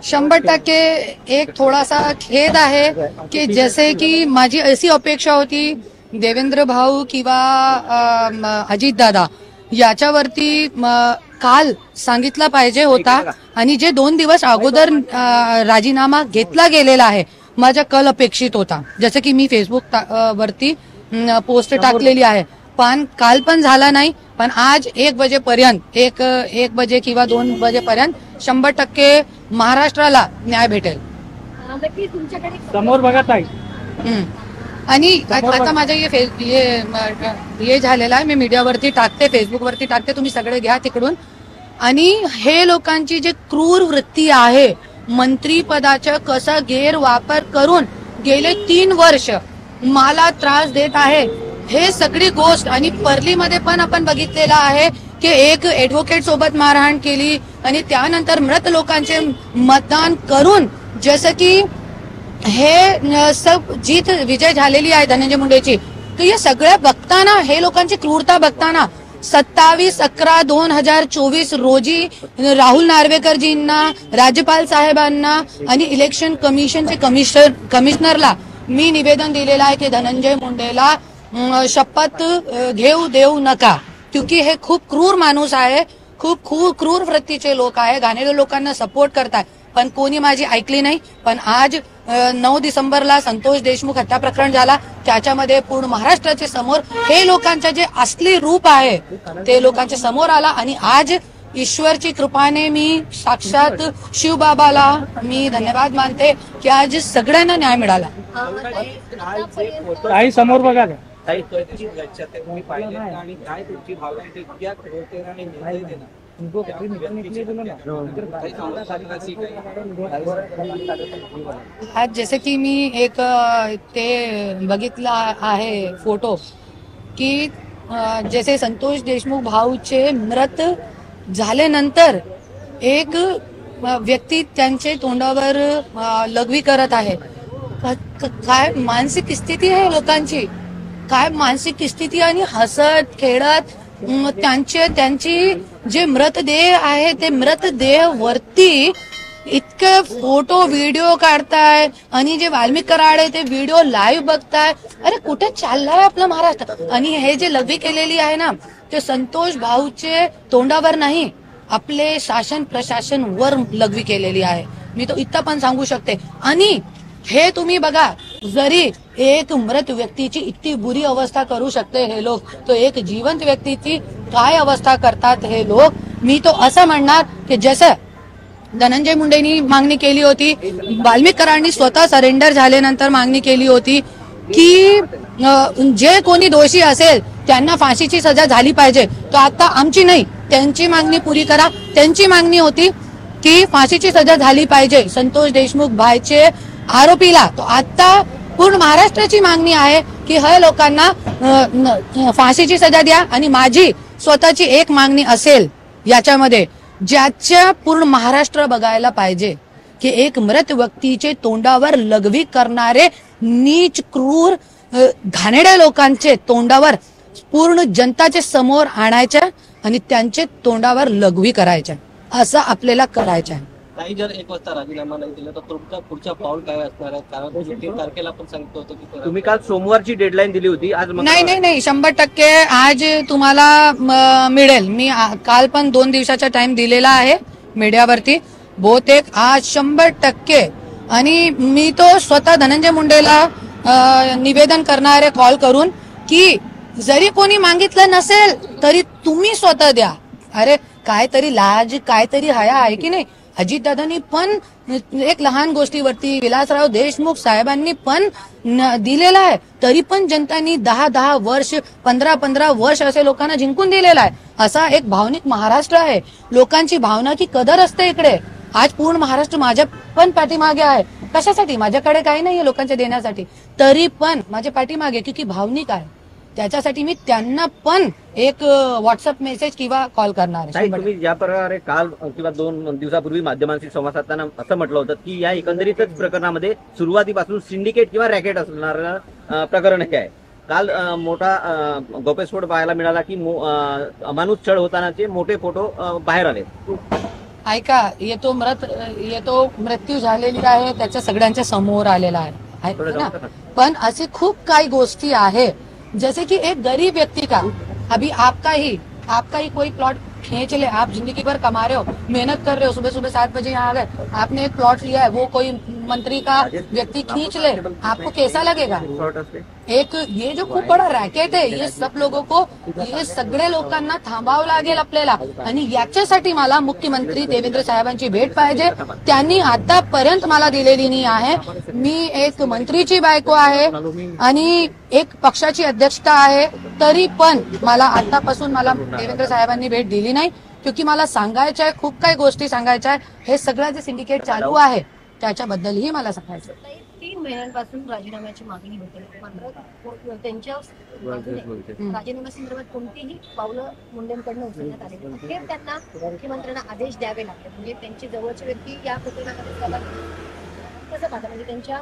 100% एक थोडासा खेद आहे की जैसे की माझी अशी अपेक्षा होती देवेंद्र भाऊ किंवा अजित दादा याच्यावरती काल सांगितलं पाहिजे होता आणि जे 2 दिवस अगोदर राजीनामा घेतला गेलेला आहे माझा कल अपेक्षित होता, जसं की मी फेसबुक वरती पोस्ट टाकलेली आहे, पण काल पण झाला नाही. पण आज 1 बजेपर्यंत एक बजे किंवा 2 बजेपर्यंत 100% महाराष्ट्राला न्याय भेटेल. समोर बघा ताई. आणि आता माझं हे झालेलं आहे, मी मीडियावरती टाकते, फेसबुकवरती टाकते, तुम्ही सगळे घ्या तिकडून. आणि हे लोकांची जे क्रूर वृत्ती आहे मंत्रीपदाचा कसा गैरवापर करून गेले 3 वर्ष मला त्रास देत आहे, हे सगळी गोष्ट. आणि परलीमध्ये पण आपण बघितलेलं आहे की एक ऍडव्होकेट सोबत मारहाण केली आणि त्यानंतर मृत लोकांचे मतदान करून जसं की हे सब जीत विजय झालेली आहे धनंजय मुंडेची. तर हे सगळं बघताना, हे लोकांची क्रूरता बघताना 27/11/2024 रोजी राहुल नार्वेकरजींना, राज्यपाल साहेबांना आणि इलेक्शन कमिशनचे कमिशनरला मी निवेदन दिलेलं आहे की धनंजय मुंडेला शपथ घेऊ देऊ नका, क्योंकि हे खूप क्रूर माणूस आहे, खूप क्रूर वृत्तीचे लोक आहे, घाणेरड्या लोकांना सपोर्ट करतात. पण कोणी माझी ऐकली नाही. पण आज 9 डिसेंबरला संतोष देशमुख हत्या प्रकरण झाला, त्याच्यामध्ये पूर्ण महाराष्ट्राच्या समोर हे लोकांचे जे असली रूप आहे ते लोकांच्या समोर आला. आणि आज ईश्वरची कृपाने मी साक्षात शिवबाबाला मी धन्यवाद मानते की आज सगळ्यांना न्याय मिळाला. काही समोर बघा. आज जसे की मी एक ते बघितला आहे फोटो की जसे संतोष देशमुख भाऊचे मृत झाल्यानंतर एक व्यक्ती त्यांचे तोंडावर लघवी करत आहे. काय मानसिक स्थिती आहे लोकांची, काय मानसिक स्थिती. आणि हसत खेळत त्यांची जे मृतदेह आहे ते मृतदेह वरती इतके फोटो व्हिडिओ काढताय आणि जे वाल्मिक कराड आहे ते व्हिडिओ लाईव्ह बघताय. अरे कुठे चाललाय आपलं महाराष्ट्र. आणि हे जे लघवी केलेली आहे ना ते संतोष भाऊचे तोंडावर नाही, आपले शासन प्रशासन वर लघवी केलेली आहे. मी तो इतका पण सांगू शकते. आणि हे तुम्ही बघा, जरी एक मृत व्यक्तीची इतकी बुरी अवस्था करू शकते हे लोक, तो एक जिवंत व्यक्तीची काय अवस्था करतात हे लोक. मी तो असं म्हणणार की जसं धनंजय मुंडेंनी मागणी केली होती, वाल्मिक कराडांनी स्वतः सरेंडर झाल्यानंतर मागणी केली होती की जे कोणी दोषी असेल त्यांना फाशीची सजा झाली पाहिजे, तो आता आमची नाही त्यांची मागणी पुरी करा. त्यांची मागणी होती की फाशीची सजा झाली पाहिजे संतोष देशमुख भाईचे आरोपीला. तो आता पूर्ण महाराष्ट्राची मागणी आहे की हे लोकांना फाशीची सजा द्या. आणि माझी स्वतःची एक मागणी असेल याच्यामध्ये, ज्याच्या पूर्ण महाराष्ट्र बघायला पाहिजे की एक मृत व्यक्तीचे तोंडावर लघवी करणारे नीच क्रूर घाणेरड्या लोकांचे तोंडावर पूर्ण जनताचे समोर आणायच्या आणि त्यांचे तोंडावर लघवी करायच्या, असं आपल्याला करायचं आहे. काही जर 1 वाजता राजीनामा नाही दिला तर तुमचा पुढचा पाऊल काय असणार आहे? कारण 3 तारखेला पण सांगितलं होतं की तुम्ही काल सोमवारची डेडलाईन दिली होती, आज नाही 100% आज तुम्हाला मिळेल. मी काल पण 2 दिवसाचा टाइम दिलेला आहे मीडियावरती, बहुतेक आज 100%. आणि मी तो स्वतः धनंजय मुंडेला निवेदन करणारे कॉल करून की जरी कोणी मागितलं नसेल तरी तुम्ही स्वतः द्या. अरे काहीतरी लाज, काहीतरी हया आहे की नाही. अजितदादांनी पण एक लहान गोष्टीवरती विलासराव देशमुख साहेबांनी पण दिलेला आहे, तरी पण जनतांनी 10-10 वर्ष 15-15 वर्ष असे लोकांना जिंकून दिलेला आहे. असा एक भावनिक महाराष्ट्र आहे. लोकांची भावना की कदर असते इकडे. आज पूर्ण महाराष्ट्र माझ्या पण पाठीमागे आहे. कशासाठी? माझ्याकडे काही नाहीये लोकांच्या देण्यासाठी, तरी पण माझ्या पाठीमागे क्योंकि भावनिक आहे. त्याच्यासाठी मी त्यांना पण एक व्हॉट्सअप मेसेज किंवा कॉल करणार आहे. तुम्ही ज्या प्रकारे काल किंवा 2 दिवसापूर्वी माध्यमांशी संवाद साधताना असं म्हटलं होतं की या एकंदरीतच प्रकरणामध्ये सुरुवातीपासून सिंडिकेट किंवा रॅकेट असणारं प्रकरण हे आहे. काल मोठा गौप्यस्फोट पाहायला मिळाला की अमानुष छळ होतानाचे मोठे फोटो बाहेर आले. ऐका, येतो मृत्यू झालेली आहे, त्याच्या सगळ्यांच्या समोर आलेला आहे ना. पण अशी खूप काही गोष्टी आहे, जैसे कि एक गरीब व्यक्ति का, अभी आपका ही कोई प्लॉट खींच ले, आप जिंदगी भर कमा रहे हो, मेहनत कर रहे हो, सुबह सुबह 7 बजे यहाँ आ गए, आपने एक प्लॉट लिया है, वो कोई मंत्री का व्यक्ती खींच ले, आपको कैसा लगेगा? एक ये जो खूप बडा रॅकेट आहे, ये सब लोगों को, ये सगळे लोकांना थांबावं लागेल आपल्याला. आणि याच्यासाठी मला मुख्यमंत्री देवेंद्र साहेबांची भेट पाहिजे. त्यांनी आतापर्यंत मला दिलेली नाही आहे. मी एक मंत्रीची बायको आहे आणि एक पक्षाची अध्यक्षता आहे, तरी पण मला आतापासून देवेंद्र साहेबांनी भेट दिली नाही. क्योंकि मला सांगायचं आहे, खूप काही गोष्टी सांगायच्या आहे. हे सगळं जे सिंडिकेट चालू आहे त्याच्याबद्दलही मला सांगायचं. 3 महिन्यांपासून राजीनाम्याची मागणी होते, मात्र त्यांच्या बाजूने राजीनाम्यासंदर्भात कोणतीही पावलं मुंडेंकडनं उचलण्यात आली नाही. अखेर त्यांना मुख्यमंत्र्यांना आदेश द्यावे लागले. म्हणजे त्यांची जवळची व्यक्ती या प्रकरणामध्ये कसं पाहता, म्हणजे त्यांच्या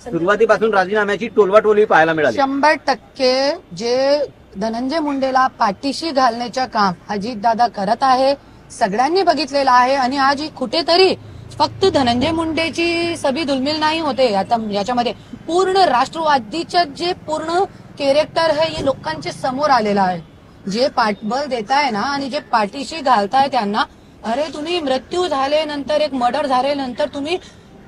सुरुवातीपासून राजीनाम्याची टोलवाटोली पाहायला मिळाली. 100% जे धनंजय मुंडेला पाठीशी घालण्याचं काम अजितदादा करत आहे, सगळ्यांनी बघितलेलं आहे. आणि आज कुठेतरी फक्त धनंजय मुंडेची सभी दुलमिल नाही होते, आता याच्यामध्ये पूर्ण राष्ट्रवादीचं जे पूर्ण कॅरेक्टर आहे हे लोकांच्या समोर आलेलं आहे. जे पाठबळ देताय ना आणि जे पाठीशी घालताय त्यांना, अरे तुम्ही मृत्यू झाल्यानंतर, एक मर्डर झाल्यानंतर तुम्ही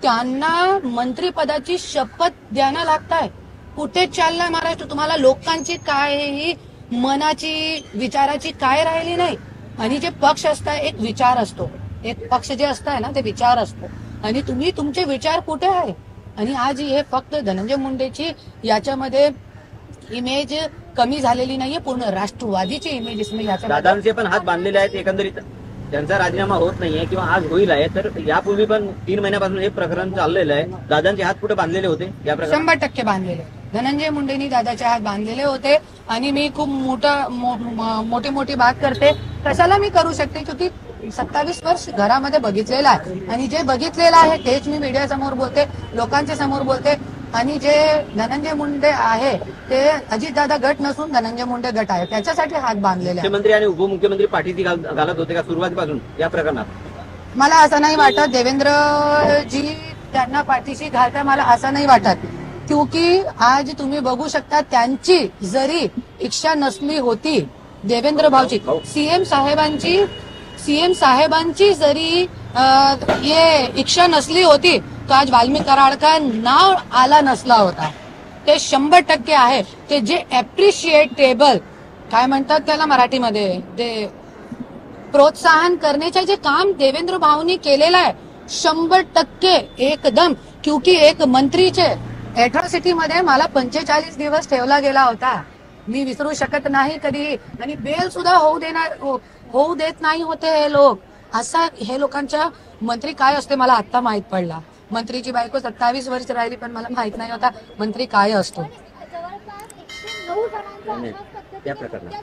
त्यांना मंत्रिपदाची शपथ द्यायला लागताय. कुठे चाललाय महाराष्ट्र? तुम्हाला लोकांची काय मनाची विचाराची काय राहिली नाही. आणि जे पक्ष असताय, एक विचार असतो, एक पक्ष जे असताय ना ते विचार असतो, आणि तुम्ही तुमचे विचार कुठे आहे? आणि आज हे फक्त धनंजय मुंडेची याच्यामध्ये इमेज कमी झालेली नाहीये, पूर्ण राष्ट्रवादीची इमेज इसमें दादांचे पण हात बांधलेले आहेत. एकंदरीत त्यांचा राजीनामा होत नाहीये किंवा आज होईल आहे, तर यापूर्वी पण 3 महिन्यापासून हे प्रकरण चाललेलं आहे. दादांचे हात कुठे बांधलेले होते या प्रकरणात? 100% बांधलेले. धनंजय मुंडेंनी दादाचे हात बांधलेले होते. आणि मी खूप मोठी बात करते, कशाला मी करू शकते, क्योंकि 27 वर्ष घरामध्ये बघितलेलं आहे. आणि जे बघितलेलं आहे तेच मी मीडिया समोर बोलते, लोकांच्या समोर बोलते. आणि जे धनंजय मुंडे आहे ते अजितदादा गट नसून धनंजय मुंडे गट आहे, त्याच्यासाठी हात बांधलेले आहे. मुख्यमंत्री आणि उपमुख्यमंत्री पाठीशी घालत होते का सुरुवातीपासून या प्रकरणात? मला असं नाही वाटत देवेंद्रजी त्यांना पाठीशी घालता, मला असं नाही वाटत. क्योंकि आज तुम्ही बघू शकता, त्यांची जरी इच्छा नसली होती, देवेंद्र भाऊची, सीएम साहेबांची जरी ये इच्छा नसली होती, तो आज वाल्मिक कराड का नाव आला नसला होता. ते 100% आहे. ते जे अप्रिशिएटेबल काय म्हणतात त्याला मराठीमध्ये, ते प्रोत्साहन करण्याचे जे काम देवेंद्र भाऊनी केलेलं आहे, 100% एकदम. क्योंकि एक मंत्रीचे एट्रॉसिटी मध्ये मला 45 दिवस ठेवला गेला होता, मी विसरू शकत नाही कधी. आणि बेल सुद्धा होऊ देत नाही होते हे लोक. असा हे लोकांच्या मंत्री काय असते मला आता माहित पडला. मंत्रीची बायको 27 वर्ष राहिली, पण मला माहित नाही होता मंत्री काय असतो. त्या प्रकरणात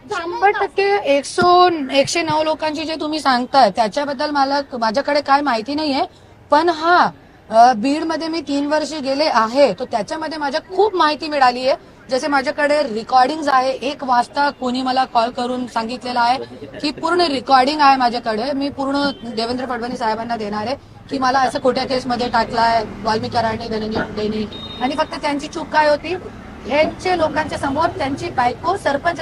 100% 109 लोकांची जे तुम्ही सांगताय त्याच्याबद्दल माझ्याकडे काय माहिती नाहीये. पण बीड मध्ये मी 3 वर्ष गेले आहे, तो त्याच्यामध्ये माझ्या खूप माहिती मिळाली आहे. जसे माझ्याकडे रेकॉर्डिंग आहे, 1 वाजता कोणी मला कॉल करून सांगितलेलं आहे की पूर्ण रेकॉर्डिंग आहे माझ्याकडे, मी पूर्ण देवेंद्र फडणवीस साहेबांना देणार आहे की मला असं खोट्या केसमध्ये टाकलाय वाल्मिक कराडने, धनंजय मुंडेंनी. आणि फक्त त्यांची चूक काय होती, ह्यांच्या लोकांच्या समोर त्यांची बायको सरपंच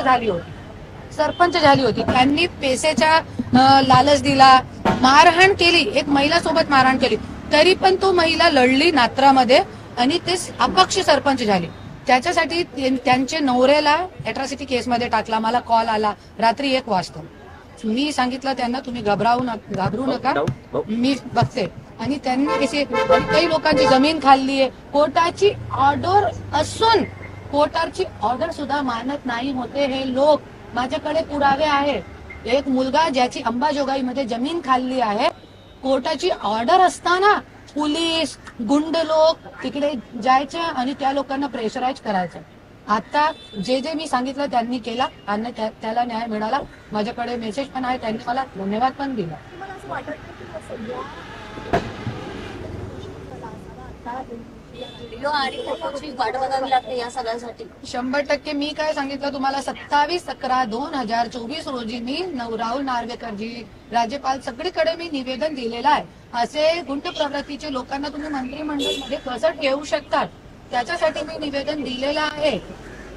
झाली होती. त्यांनी पैशाचा लालच दिला, मारहाण केली, एक महिला सोबत मारहाण केली, तरी पण तो महिला लढली नात्रामध्ये आणि ते अपक्ष सरपंच झाले. त्याच्यासाठी त्यांच्या नवऱ्याला अॅट्रॉसिटी केसमध्ये टाकला. मला कॉल आला रात्री 1 वाजता. मी सांगितलं त्यांना, तुम्ही घाबरू नका, मी बघते. आणि त्यांनी काही लोकांची जमीन खाल्ली आहे. कोर्टाची ऑर्डर असून कोर्टाची ऑर्डर सुद्धा मानत नाही होते हे लोक. माझ्याकडे पुरावे आहे. एक मुलगा ज्याची अंबाजोगाईमध्ये जमीन खाल्ली आहे, कोर्टाची ऑर्डर असताना पोलीस गुंड लोक तिकडे जायचे आणि त्या लोकांना प्रेशराईज करायचं. आता जे मी सांगितलं त्यांनी केला आणि त्याला न्याय मिळाला. माझ्याकडे मेसेज पण आहे, त्यांनी मला धन्यवाद पण दिला. व्हिडिओ आणि फोटोची वाट बघावी लागते या सगळ्यासाठी. 100% मी काय सांगितलं तुम्हाला, 27/11/2024 रोजी मी राहुल नार्वेकरजी, राज्यपाल, सगळीकडे मी निवेदन दिलेलं आहे. असे गुंड प्रवृत्तीचे लोकांना तुम्ही मंत्रिमंडळमध्ये कसं ठेवू शकतात, त्याच्यासाठी मी निवेदन दिलेलं आहे.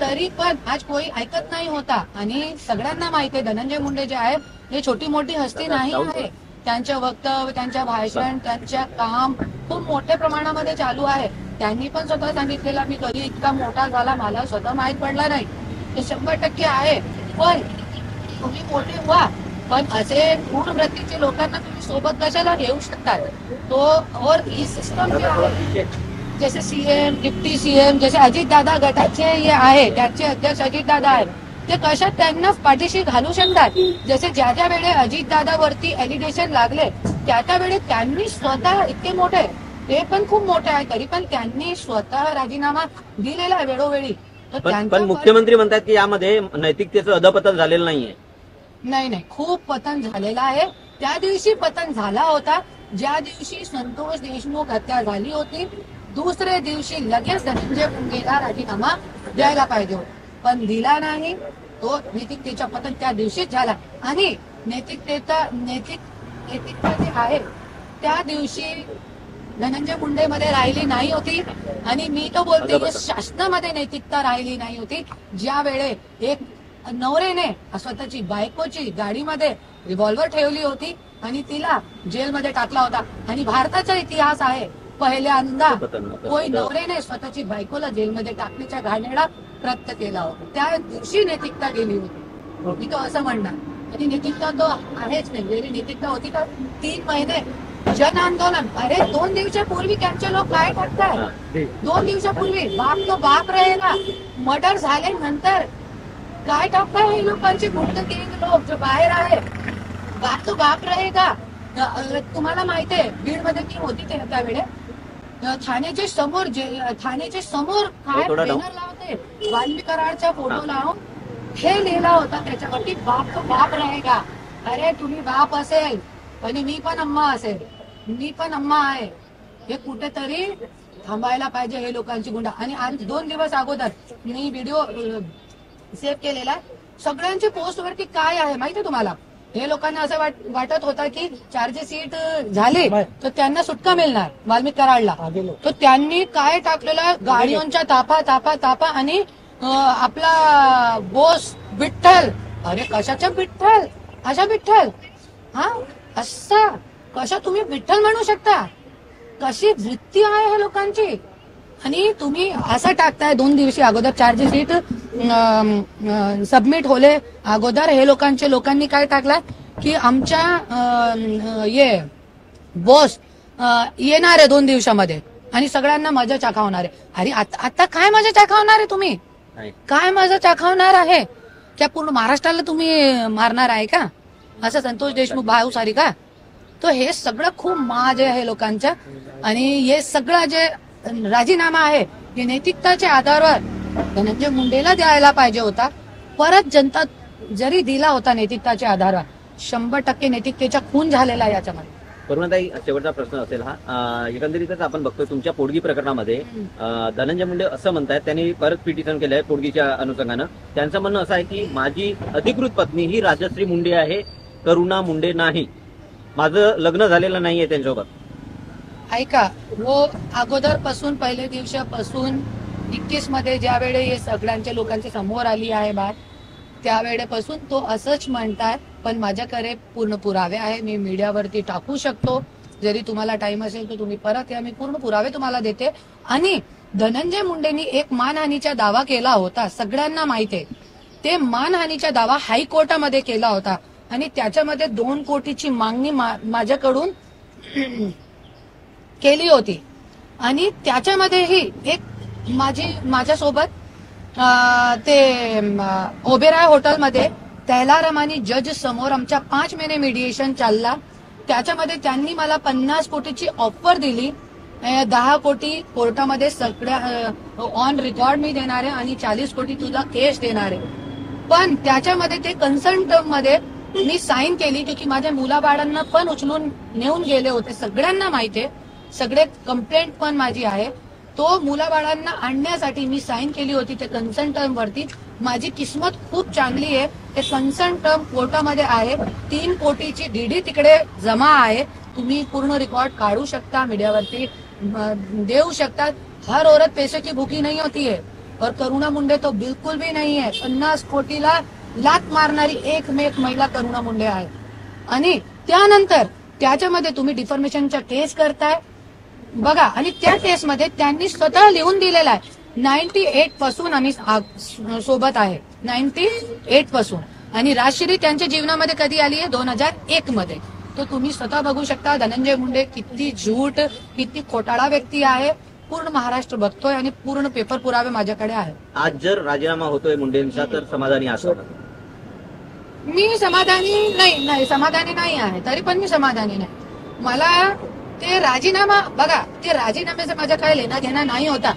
तरी पण आज कोणी ऐकत नाही होता. आणि सगळ्यांना माहिती आहे धनंजय मुंडे जे आहे हे छोटी मोठी हस्ती नाही आहे. त्यांच्या वक्तव्य, त्यांच्या भाषण, त्यांच्या काम खूप मोठ्या प्रमाणामध्ये चालू आहे. त्यांनी पण स्वतः सांगितलेलं मी कधी इतका मोठा झाला मला स्वतः माहीत पडला नाही. ते 100% आहे. पण तुम्ही मोठे व्हा, पण असे गुण वृत्तीचे लोकांना तुम्ही सोबत कशाला घेऊ शकतात. तो और ही सिस्टम जे आहे, जैसे सीएम, डिप्टी सीएम, जैसे अजितदादा गटाचे हे आहे, त्याचे अध्यक्ष अजितदादा आहेत, ते कशात त्यांना पाठीशी घालू शकतात. जसे ज्या ज्या वेळे अजितदादावरती एलिगेशन लागले त्या वेळी त्यांनी स्वतः इतके मोठे, ते पण खूप मोठे आहे, तरी पण त्यांनी स्वतः राजीनामा दिलेला आहे वेळोवेळी. पण मुख्यमंत्री म्हणतात की यामध्ये नैतिकतेचं अधपतन झालेलं नाहीये. नाही, खूप पतन झालेलं आहे. त्या दिवशी पतन झाला होता ज्या दिवशी संतोष देशमुख हत्या झाली होती. दुसऱ्या दिवशी लगेच धनंजय मुंडेला राजीनामा द्यायला पाहिजे होता, पण दिला नाही. तो नैतिकतेचा पतन त्या दिवशीच झाला. आणि नैतिकता जे आहे त्या दिवशी धनंजय मुंडे मध्ये राहिली नाही होती. आणि मी तो बोलते शासनामध्ये नैतिकता राहिली नाही होती. ज्या वेळे एक नवरेने स्वतःची बायकोची गाडीमध्ये रिव्हॉल्वर ठेवली होती आणि तिला जेलमध्ये टाकला होता. आणि भारताचा इतिहास आहे पहिल्यांदा कोई नवरेने स्वतःची बायकोला जेलमध्ये टाकण्याच्या घाणेरडा प्रयत्न केला होता. त्या दिवशी नैतिकता गेली होती. मी तो असं म्हणणार. आणि नैतिकता तो आहेच नाही. वेगळी नैतिकता होती का 3 महिने जन आंदोलन. अरे 2 दिवसापूर्वी त्यांचे लोक काय करतात, 2 दिवसापूर्वी बाप तो बाप रहेगा, मर्डर झाले नंतर काय टाकताय हे लोकांचे गुंड गँग लोक जो बाहेर आहे, बाप तो बाप रहेगा. तुम्हाला माहिती आहे बीड मध्ये ती होती त्यावेळे ठाण्याच्या समोर काय बॅनर लावते, वाल्मी कराडचा फोटो लावून हे लिहिला होता त्याच्यावरती, बाप तो बाप रहेगा. अरे तुम्ही बाप असेल आणि मी पण अम्मा असेल, मी पण अम्मा आहे. हे कुठेतरी थांबायला पाहिजे हे लोकांची गुंडा. आणि आज 2 दिवस अगोदर मी व्हिडिओ सेव्ह केलेला आहे. सगळ्यांची पोस्ट वरती काय आहे माहितीये तुम्हाला, हे लोकांना असं वाटत होतं की 4 सीट झाली तर त्यांना सुटका मिळणार वाल्मिक कराडला. तर त्यांनी काय टाकलेलं, गाडींच्या तापा आणि आपला बोस विठ्ठल. अरे कशाचा विठ्ठल, अशा विठ्ठल, हा असा कशा तुम्ही विठ्ठल म्हणू शकता, कशी वृत्ती आहे ह्या लोकांची. आणि तुम्ही असं टाकताय 2 दिवशी अगोदर 4 सीट सबमिट होले अगोदर हे लोकांनी काय टाकलाय की आमच्या ये बॉस येणार आहे 2 दिवसामध्ये आणि सगळ्यांना मजा चाखवणार आहे. अरे आता काय मजा चाखवणार आहे तुम्ही, काय मजा चाखवणार आहे? त्या पूर्ण महाराष्ट्राला तुम्ही मारणार आहे का असं संतोष देशमुख भाऊ सारी का? तो हे सगळं खूप माज आहे लोकांच्या. आणि हे सगळं जे राजीनामा आहे हे नैतिकताच्या आधारावर धनंजय मुंडेला द्यायला पाहिजे होता. परत जनता जरी दिला होता नैतिकताच्या आधारावर, 100% नैतिकतेचा खून झालेला आहे याच्यामध्ये. करुणाताई, शेवटचा प्रश्न असेल हा. एकंदरीतच आपण बघतोय तुमच्या पोटगी प्रकरणामध्ये धनंजय मुंडे असं म्हणतायत, त्यांनी परत पिटिशन केलं आहे पोटगीच्या अनुषंगानं. त्यांचं म्हणणं असं आहे की माझी अधिकृत पत्नी ही राजश्री मुंडे आहे, करुणा मुंडे नाही, माझं लग्न झालेलं नाहीये त्यांच्यासोबत. ऐका, वो अगोदर पासून पहिल्या दिवसापासून 21 मध्ये ज्या वेळे हे सगळ्यांच्या लोकांच्या समोर आली आहे बात, त्यावेळेपासून तो असंच म्हणतात. पण माझ्याकडे पूर्ण पुरावे आहे, मी मीडियावरती टाकू शकतो. जरी तुम्हाला टाइम असेल तर तुम्ही परत या, मी पूर्ण पुरावे तुम्हाला देते. आणि धनंजय मुंडेंनी एक मानहानीचा दावा केला होता, सगळ्यांना माहिती आहे. ते मानहानीचा दावा हायकोर्टामध्ये केला होता आणि त्याच्यामध्ये 2 कोटीची मागणी माझ्याकडून केली होती. आणि त्याच्यामध्येही एक माझ्यासोबत ते ओबेराय हॉटेलमध्ये तैलारामानी जज समोर आमच्या 5 महिने मीडिएशन चालला. त्याच्यामध्ये त्यांनी मला 50 कोटीची ऑफर दिली. 10 कोटी कोर्टामध्ये सगळ्या ऑन रेकॉर्ड मी देणार आहे आणि 40 कोटी तुला कॅश देणार आहे. पण त्याच्यामध्ये ते कन्सर्न मध्ये मी साईन केली की माझ्या मुलाबाळांना पण उचलून नेऊन गेले होते. सगळ्यांना माहिती आहे, सगळे कंप्लेंट पण माझी आहे. तो मुलाबाळांना आणण्यासाठी मी साईन केली होती ते कन्सर्न टर्म वरती. माझी किस्मत खूप चांगली आहे. ते कन्सर्न टर्म कोर्टामध्ये आहे. 3 कोटीची डीडी तिकडे जमा आहे. तुम्ही पूर्ण रेकॉर्ड काढू शकता, मीडियावरती देऊ शकता. हर औरत पैसे की भूखी नहीं होती है और करुणा मुंडे तो बिल्कुल भी नहीं है. 50 कोटीला लात मारणारी एकमेक महिला करुणा मुंडे आहे. आणि त्यानंतर त्याच्यामध्ये तुम्ही डिफॉर्मेशनचा केस करताय बघा. आणि त्या केसमध्ये त्यांनी स्वतः लिहून दिलेला आहे 98 पासून आम्ही सोबत आहे, 98 पासून. आणि राजश्री त्यांच्या जीवनामध्ये कधी आली आहे 2001 मध्ये. तो तुम्ही स्वतः बघू शकता धनंजय मुंडे किती झूट, किती खोटाळा व्यक्ती आहे. पूर्ण महाराष्ट्र बघतोय आणि पूर्ण पेपर पुरावे माझ्याकडे आहे. आज जर राजीनामा होतोय मुंडेंचा तर समाधानी असाल? मी समाधानी नाही आहे. तरी पण मी समाधानी नाही. मला ते राजीनामा बघा, ते राजीनाम्याचं माझ्या काय लेना घेणं नाही होता.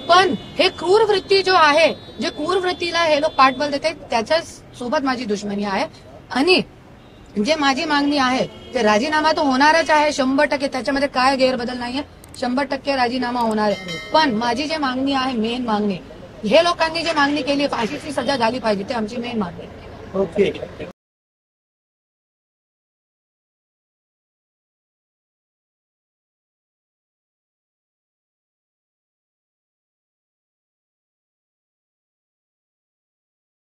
पण हे क्रूर वृत्ती जो आहे, जे क्रूर वृत्तीला हे लोक पाठबळ देते, त्याच्या सोबत माझी दुश्मनी आहे. आणि जे माझी मागणी आहे ते राजीनामा तो होणारच आहे 100%. त्याच्यामध्ये काय गैरबदल नाहीये. 100% राजीनामा होणार आहे. पण माझी जे मागणी आहे, मेन मागणी, हे लोकांनी जे मागणी केली फाशीची सजा झाली पाहिजे, ते आमची मेन मागणी आहे. ओके.